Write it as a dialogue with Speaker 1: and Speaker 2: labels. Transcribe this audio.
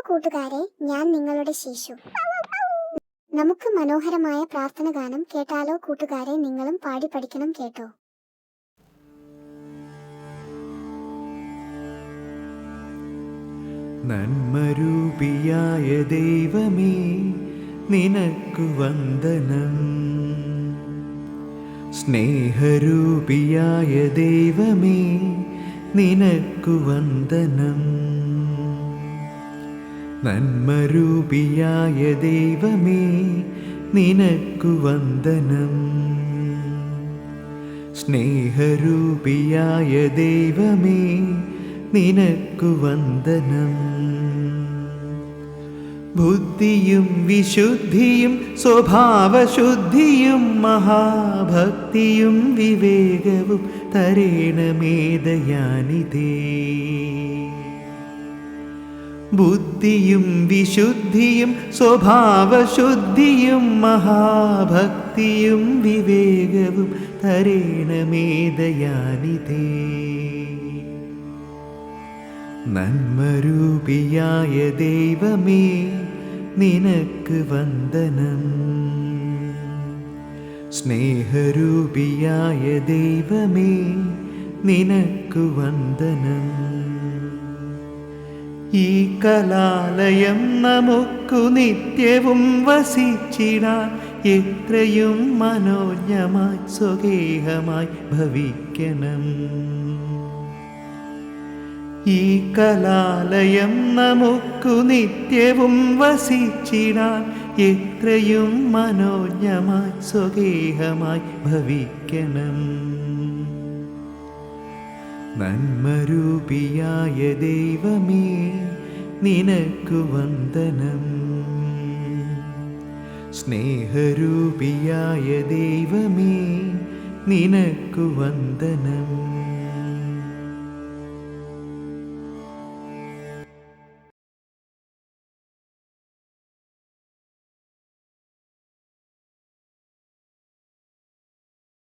Speaker 1: കൂട്ടുകാരെ, ഞാൻ നിങ്ങളുടെ ശേഷു. നമുക്ക് മനോഹരമായ പ്രാർത്ഥന ഗാനം കേട്ടാലോ കൂട്ടുകാരെ? നിങ്ങളും പാടി പഠിക്കണം കേട്ടോ.
Speaker 2: നന്മരൂപിയായ ദൈവമേ, നിനക്കു വന്ദനം. സ്നേഹരൂപിയായ ദൈവമേ, നിനക്കു വന്ദനം. നന്മരൂപിയായ ദൈവമേ, നിനക്കു വന്ദനം. സ്നേഹരൂപിയായ ദൈവമേ, നിനക്കു വന്ദനം. ബുദ്ധിയും വിശുദ്ധിയും സ്വഭാവശുദ്ധിയും മഹാഭക്തിയും വിവേകവും തരേണമേ ദയാനിധേ. ബുദ്ധിയും വിശുദ്ധിയും സ്വഭാവശുദ്ധിയും മഹാഭക്തിയും വിവേകവും തരേണമേ ദയാനിധേ. നന്മരൂപിയായ ദൈവമേ, നിനക്ക് വന്ദനം. സ്നേഹരൂപിയായ ദൈവമേ, നിനക്കു വന്ദനം. ഈ കലാലയം നമുക്കു നിത്യവും വസിച്ചിടാൻ എത്രയും മനോജ്ഞമായി സ്വഗേഹമായി ഭവിക്കണം. ഈ കലാലയം നമുക്കു നിത്യവും വസിച്ചിടാൻ എത്രയും മനോജ്ഞമായി സ്വഗേഹമായി ഭവിക്കണം. നന്മരൂപിയായ ദൈവമേ, നിനക്കു വന്ദനം. സ്നേഹരൂപിയായ ദൈവമേ, നിനക്കു വന്ദനം.